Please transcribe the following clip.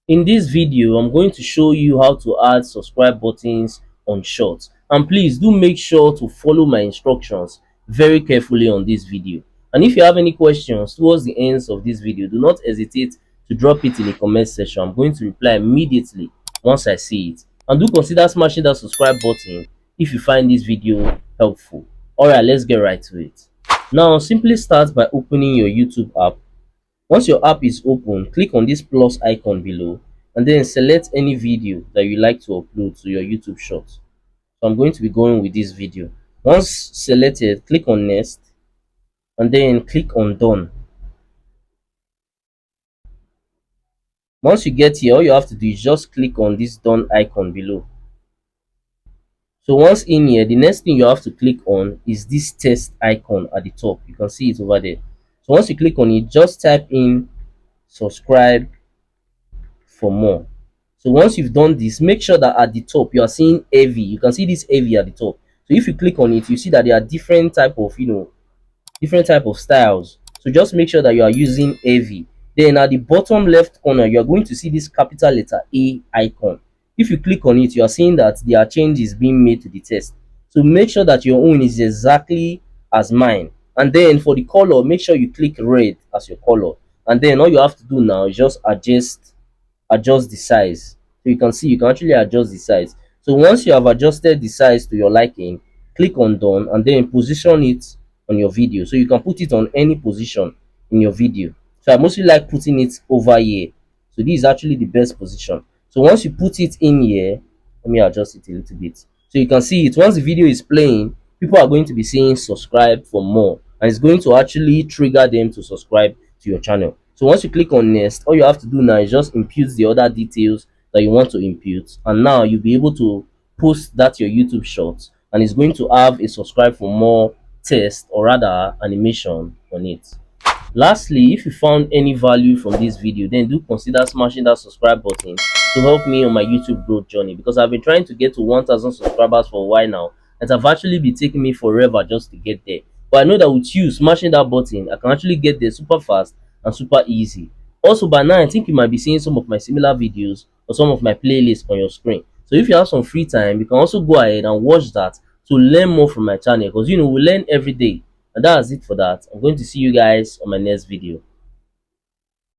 In this video, I'm going to show you how to add subscribe buttons on Shorts. And please do make sure to follow my instructions very carefully on this video. And if you have any questions towards the ends of this video, do not hesitate to drop it in the comment section. I'm going to reply immediately once I see it. And do consider smashing that subscribe button if you find this video helpful. Alright, let's get right to it. Now, simply start by opening your YouTube app. Once your app is open, click on this plus icon below and then select any video that you like to upload to your YouTube Shorts. So I'm going to be going with this video. Once selected, click on next and then click on done. Once you get here, all you have to do is just click on this done icon below. So once in here, the next thing you have to click on is this test icon at the top. You can see it over there. So once you click on it, just type in subscribe for more. So once you've done this, make sure that at the top you are seeing heavy. You can see this heavy at the top. So if you click on it, you see that there are different type of different type of styles. So just make sure that you are using heavy. Then at the bottom left corner, you are going to see this capital letter A icon. If you click on it, you are seeing that there are changes being made to the text. So make sure that your own is exactly as mine. And then for the color, make sure you click red as your color. And then all you have to do now is just adjust the size. So you can see you can actually adjust the size. So once you have adjusted the size to your liking, click on done and then position it on your video. So you can put it on any position in your video. So I mostly like putting it over here. So this is actually the best position. So once you put it in here, let me adjust it a little bit. So you can see it once the video is playing, people are going to be saying subscribe for more, and it's going to actually trigger them to subscribe to your channel. So once you click on next, all you have to do now is just impute the other details that you want to impute, and now you'll be able to post that your YouTube Shorts, and it's going to have a subscribe for more text, or rather animation on it. Lastly, if you found any value from this video, then do consider smashing that subscribe button to help me on my YouTube growth journey, because I've been trying to get to 1000 subscribers for a while now. It have actually been taking me forever just to get there. But I know that with you smashing that button, I can actually get there super fast and super easy. Also, by now, I think you might be seeing some of my similar videos or some of my playlists on your screen. So if you have some free time, you can also go ahead and watch that to learn more from my channel, because we learn every day. And that's it for that. I'm going to see you guys on my next video.